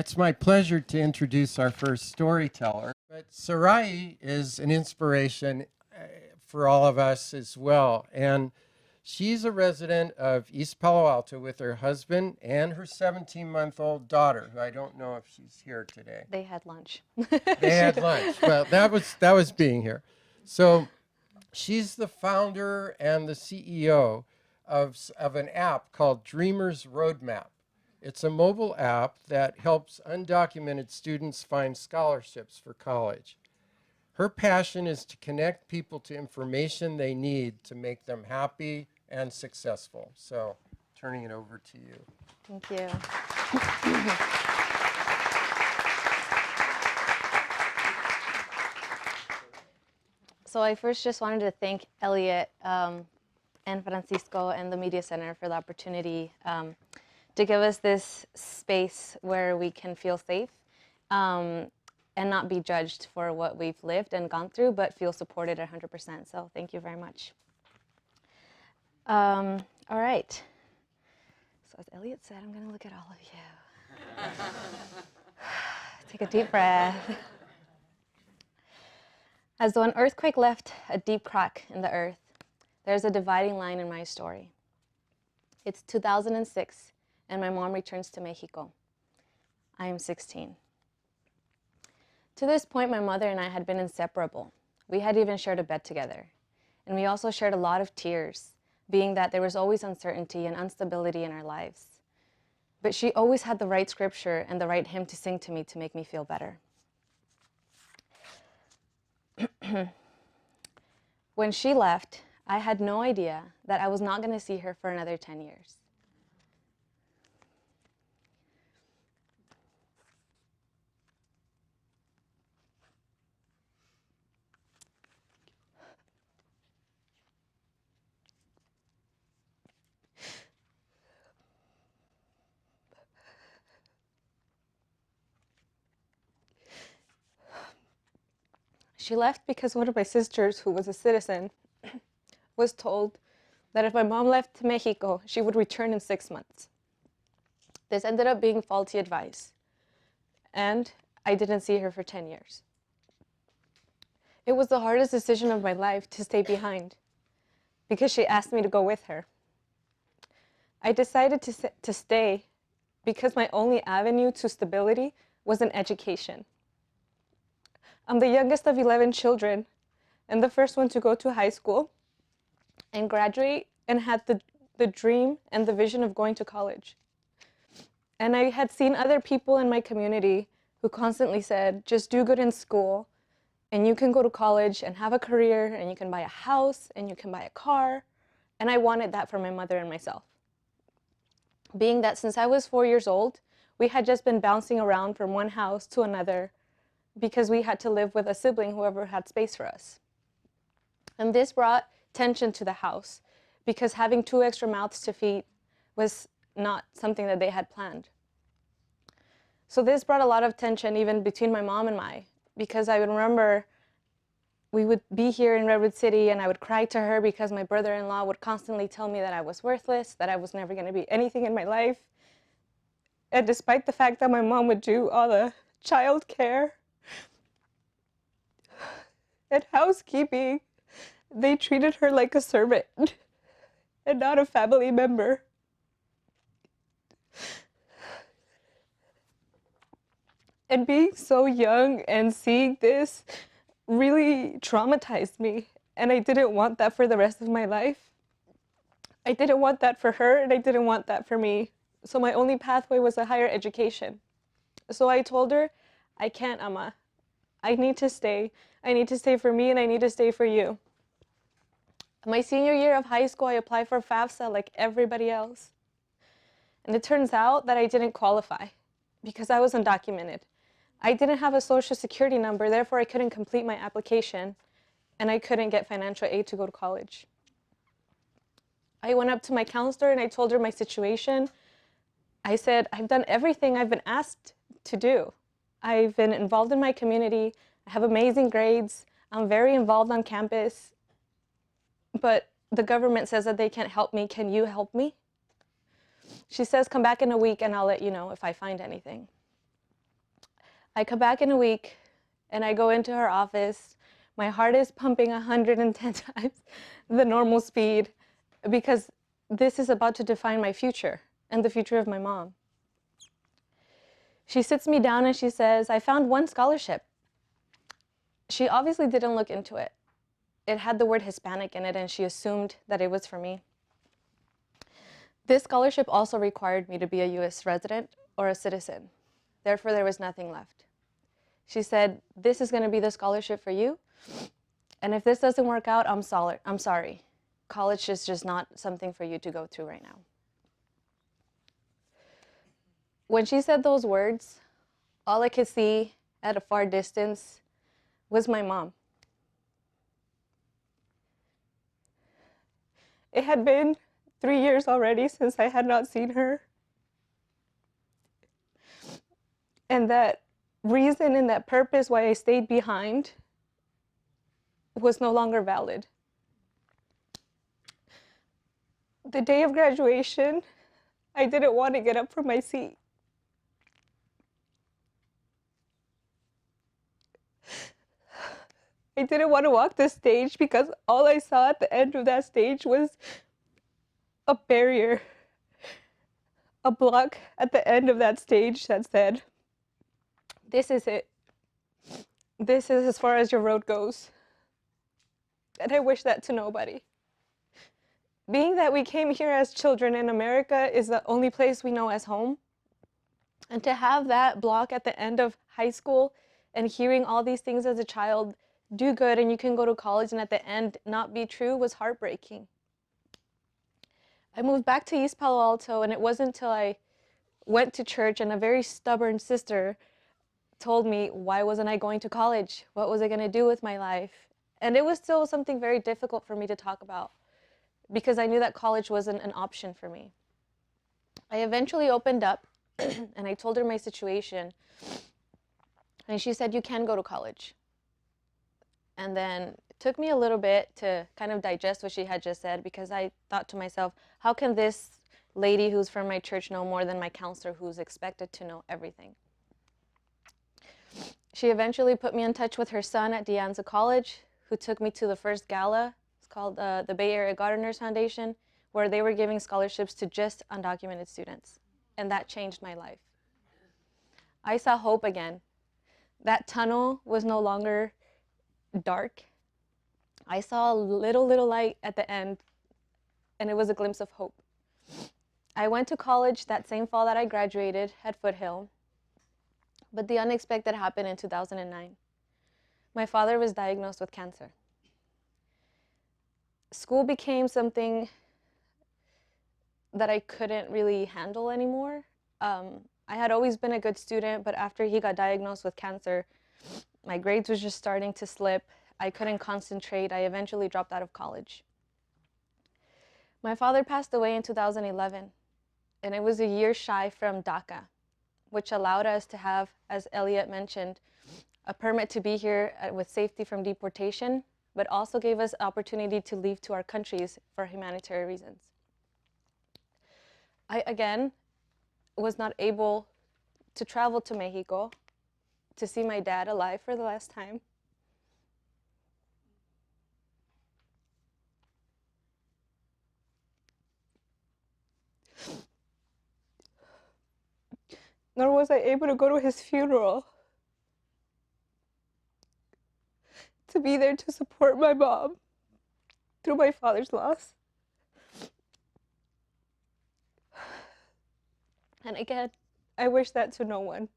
It's my pleasure to introduce our first storyteller. But Sarahi is an inspiration for all of us as well. And she's a resident of East Palo Alto with her husband and her 17-month-old daughter, who I don't know if she's here today. They had lunch. They had lunch. Well, that was being here. So she's the founder and the CEO of an app called Dreamers Roadmap. It's a mobile app that helps undocumented students find scholarships for college. Her passion is to connect people to information they need to make them happy and successful. So, turning it over to you. Thank you. So I first just wanted to thank Elliot and Francisco and the Media Center for the opportunity to give us this space where we can feel safe and not be judged for what we've lived and gone through, but feel supported 100%. So thank you very much. All right. So as Elliot said, I'm going to look at all of you. Take a deep breath. As though an earthquake left a deep crack in the earth, there's a dividing line in my story. It's 2006, and my mom returns to Mexico. I am 16. To this point, my mother and I had been inseparable. We had even shared a bed together. And we also shared a lot of tears, being that there was always uncertainty and instability in our lives. But she always had the right scripture and the right hymn to sing to me to make me feel better. When she left, I had no idea that I was not going to see her for another 10 years. She left because one of my sisters, who was a citizen, was told that if my mom left to Mexico, she would return in 6 months. This ended up being faulty advice, and I didn't see her for 10 years. It was the hardest decision of my life to stay behind because she asked me to go with her. I decided to stay because my only avenue to stability was an education. I'm the youngest of 11 children and the first one to go to high school and graduate and had the dream and the vision of going to college. And I had seen other people in my community who constantly said, just do good in school and you can go to college and have a career and you can buy a house and you can buy a car. And I wanted that for my mother and myself. Being that since I was 4 years old, we had just been bouncing around from one house to another because we had to live with a sibling, whoever had space for us. And this brought tension to the house because having 2 extra mouths to feed was not something that they had planned. So this brought a lot of tension even between my mom and I, because I would remember we would be here in Redwood City and I would cry to her because my brother-in-law would constantly tell me that I was worthless, that I was never going to be anything in my life. And despite the fact that my mom would do all the child care and housekeeping, they treated her like a servant and not a family member. And being so young and seeing this really traumatized me, and I didn't want that for the rest of my life. I didn't want that for her, and I didn't want that for me. So my only pathway was a higher education. So I told her, I can't, Ama. I need to stay. I need to stay for me, and I need to stay for you. My senior year of high school, I applied for FAFSA like everybody else. And it turns out that I didn't qualify because I was undocumented. I didn't have a social security number, therefore I couldn't complete my application, and I couldn't get financial aid to go to college. I went up to my counselor and I told her my situation. I said, I've done everything I've been asked to do. I've been involved in my community, I have amazing grades, I'm very involved on campus, but the government says that they can't help me. Can you help me? She says, come back in a week and I'll let you know if I find anything. I come back in a week and I go into her office. My heart is pumping 110 times the normal speed because this is about to define my future and the future of my mom. She sits me down and she says, I found one scholarship. She obviously didn't look into it. It had the word Hispanic in it and she assumed that it was for me. This scholarship also required me to be a US resident or a citizen. Therefore, there was nothing left. She said, this is going to be the scholarship for you. And if this doesn't work out, I'm sorry. College is just not something for you to go through right now. When she said those words, all I could see at a far distance was my mom. It had been 3 years already since I had not seen her. And that reason and that purpose why I stayed behind was no longer valid. The day of graduation, I didn't want to get up from my seat. I didn't want to walk the stage because all I saw at the end of that stage was a barrier, a block at the end of that stage that said, this is it. This is as far as your road goes. And I wish that to nobody. Being that we came here as children and America is the only place we know as home, and to have that block at the end of high school and hearing all these things as a child, do good and you can go to college, and at the end not be true, was heartbreaking. I moved back to East Palo Alto, and it wasn't until I went to church and a very stubborn sister told me, why wasn't I going to college? What was I going to do with my life? And it was still something very difficult for me to talk about because I knew that college wasn't an option for me. I eventually opened up and I told her my situation, and she said, you can go to college. And then it took me a little bit to kind of digest what she had just said, because I thought to myself, how can this lady who's from my church know more than my counselor who's expected to know everything? She eventually put me in touch with her son at De Anza College, who took me to the first gala. It's called the Bay Area Gardeners Foundation, where they were giving scholarships to just undocumented students. And that changed my life. I saw hope again. That tunnel was no longer dark. I saw a little light at the end, and it was a glimpse of hope. I went to college that same fall that I graduated at Foothill, but the unexpected happened in 2009. My father was diagnosed with cancer. School became something that I couldn't really handle anymore. I had always been a good student, but after he got diagnosed with cancer, my grades was just starting to slip. I couldn't concentrate. I eventually dropped out of college. My father passed away in 2011, and it was a year shy from DACA, which allowed us to have, as Elliot mentioned, a permit to be here with safety from deportation, but also gave us opportunity to leave to our countries for humanitarian reasons. I, again, was not able to travel to Mexico to see my dad alive for the last time. Nor was I able to go to his funeral, to be there to support my mom through my father's loss. And again, I wish that to no one.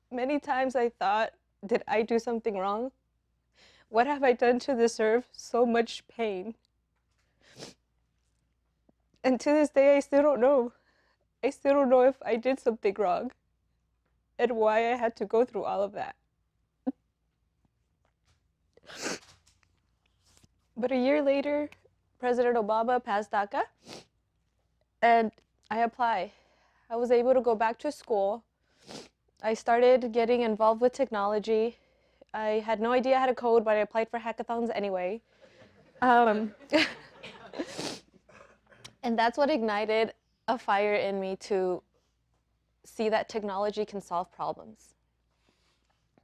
Many times I thought, did I do something wrong? What have I done to deserve so much pain? And to this day, I still don't know. I still don't know if I did something wrong and why I had to go through all of that. But a year later, President Obama passed DACA, and I applied. I was able to go back to school. I started getting involved with technology. I had no idea how to code, but I applied for hackathons anyway. And that's what ignited a fire in me to see that technology can solve problems.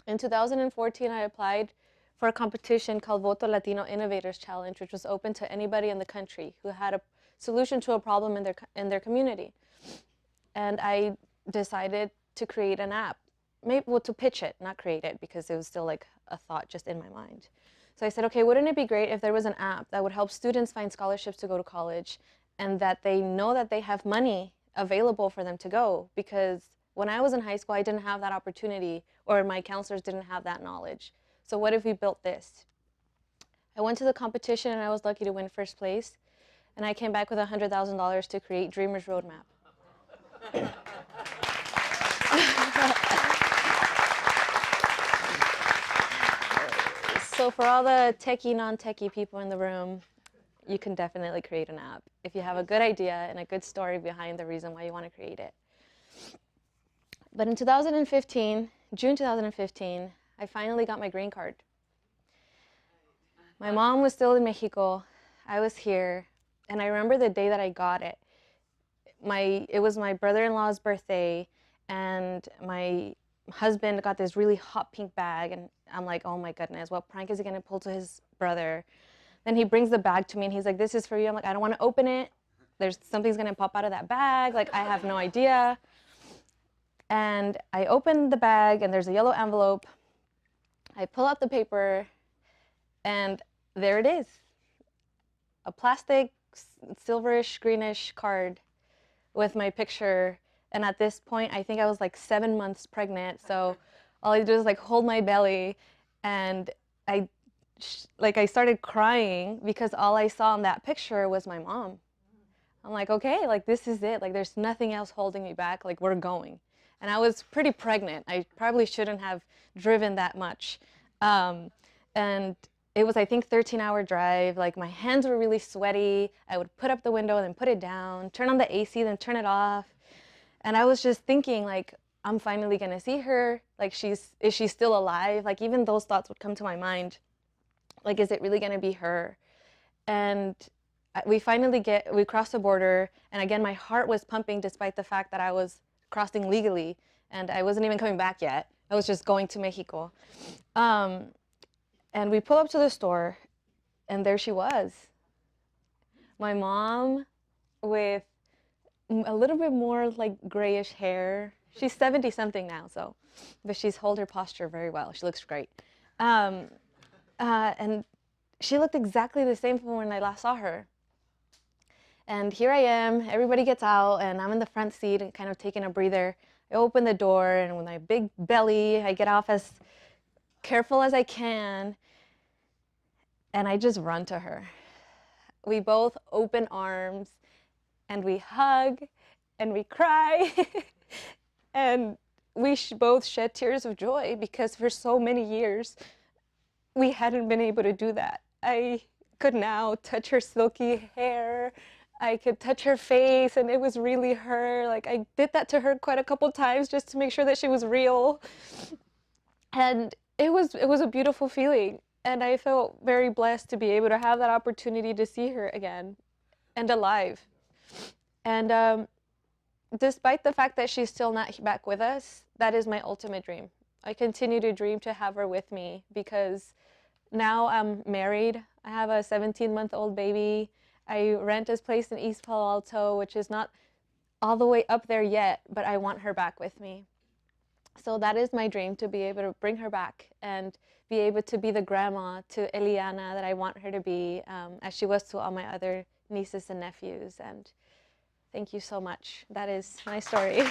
In 2014, I applied for a competition called Voto Latino Innovators Challenge, which was open to anybody in the country who had a solution to a problem in their community. And I decided to create an app, to pitch it, not create it, because it was still like a thought just in my mind. So I said, okay, wouldn't it be great if there was an app that would help students find scholarships to go to college, and that they know that they have money available for them to go? Because when I was in high school, I didn't have that opportunity, or my counselors didn't have that knowledge. So what if we built this? I went to the competition and I was lucky to win first place. And I came back with $100,000 to create Dreamers Roadmap. So for all the techie, non-techie people in the room, you can definitely create an app if you have a good idea and a good story behind the reason why you want to create it. But in 2015, June 2015, I finally got my green card. My mom was still in Mexico. I was here. And I remember the day that I got it. It was my brother-in-law's birthday, and my husband got this really hot pink bag, and I'm like, oh my goodness, what prank is he gonna pull to his brother? Then he brings the bag to me and he's like, this is for you. I'm like, I don't want to open it. Something's gonna pop out of that bag. Like, I have no idea. And I open the bag and there's a yellow envelope. I pull out the paper and there it is. A plastic, silverish, greenish card with my picture. And at this point, I think I was like 7 months pregnant. So all I do is like hold my belly, and I started crying because all I saw in that picture was my mom. I'm like, okay, like this is it. Like there's nothing else holding me back. Like we're going. And I was pretty pregnant. I probably shouldn't have driven that much. And it was, I think, 13-hour drive. Like my hands were really sweaty. I would put up the window and then put it down, turn on the AC, then turn it off. And I was just thinking, like, I'm finally gonna see her. Like, is she still alive? Like, even those thoughts would come to my mind. Like, is it really gonna be her? And we crossed the border. And again, my heart was pumping despite the fact that I was crossing legally and I wasn't even coming back yet. I was just going to Mexico. And we pull up to the store and there she was. My mom with a little bit more like grayish hair. She's 70 something now, but she's held her posture very well. She looks great. And she looked exactly the same from when I last saw her. And here I am, everybody gets out and I'm in the front seat and kind of taking a breather. I open the door and with my big belly, I get off as careful as I can. And I just run to her. We both open arms and we hug and we cry. And we both shed tears of joy because for so many years, we hadn't been able to do that. I could now touch her silky hair. I could touch her face and it was really her. Like I did that to her quite a couple times just to make sure that she was real. And it was a beautiful feeling. And I felt very blessed to be able to have that opportunity to see her again and alive. And despite the fact that she's still not back with us, that is my ultimate dream. I continue to dream to have her with me because now I'm married. I have a 17-month-old baby. I rent this place in East Palo Alto, which is not all the way up there yet, but I want her back with me. So that is my dream, to be able to bring her back and be able to be the grandma to Eliana that I want her to be, as she was to all my other nieces and nephews. And thank you so much. That is my story.